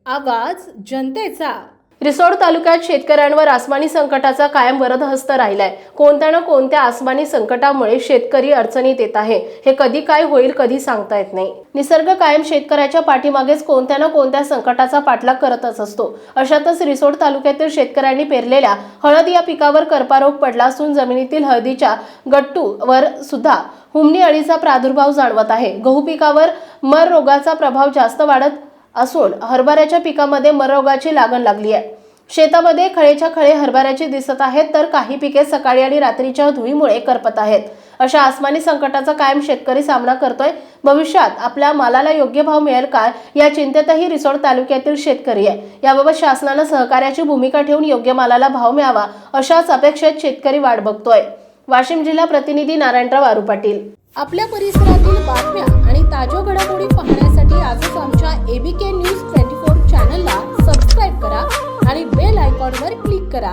आवाज जनतेचा। रिसोड तालुक्यात शेतकऱ्यांवर आसमानी संकटाचा कायम वरदहस्त राहिलाय। कोणत्या ना कोणत्या आसमानी संकटामुळे शेतकरी अडचणीत येत आहे। हे कधी काय होईल कधी सांगता येत नाही। निसर्ग कायम शेतकऱ्याच्या पाठीमागेच कोणत्या ना कोणत्या संकटाचा पाठलाग करतच असतो। अशातच रिसोड तालुक्यातील शेतकऱ्यांनी पेरलेल्या हळद या पिकावर करपारोग पडला असून जमिनीतील हळदीच्या गट्टूवर सुद्धा हुमणी अळीचा प्रादुर्भाव जाणवत आहे। गहू पिकावर मर रोगाचा प्रभाव जास्त वाढत असून हरभऱ्याच्या पिकामध्ये मर रोगाची लागण लागली आहे। शेतामध्ये खळेच्या खळे हरभऱ्याचे दिसत आहेत, तर काही पिके सकाळी आणि रात्रीच्या धुळीमुळे करपत आहेत। अशा आसमानी संकटाचा कायम शेतकरी सामना करतोय। भविष्यात आपल्या मालाला योग्य भाव मिळेल का या चिंतेतही रिसोड तालुक्यातील शेतकरी आहे। याबाबत शासनानं सहकार्याची भूमिका ठेवून योग्य मालाला भाव मिळावा अशाच अपेक्षेत शेतकरी वाट बघतोय। वाशिम जिल्हा प्रतिनिधी नारायणराव आरू पाटील। आपल्या परिसरातील बातम्या आणि ताज्या घडामोडी पाहण्यासाठी आजच आमच्या ABK न्यूज 24 चॅनलला सबस्क्राईब करा आणि बेल आयकॉनवर क्लिक करा।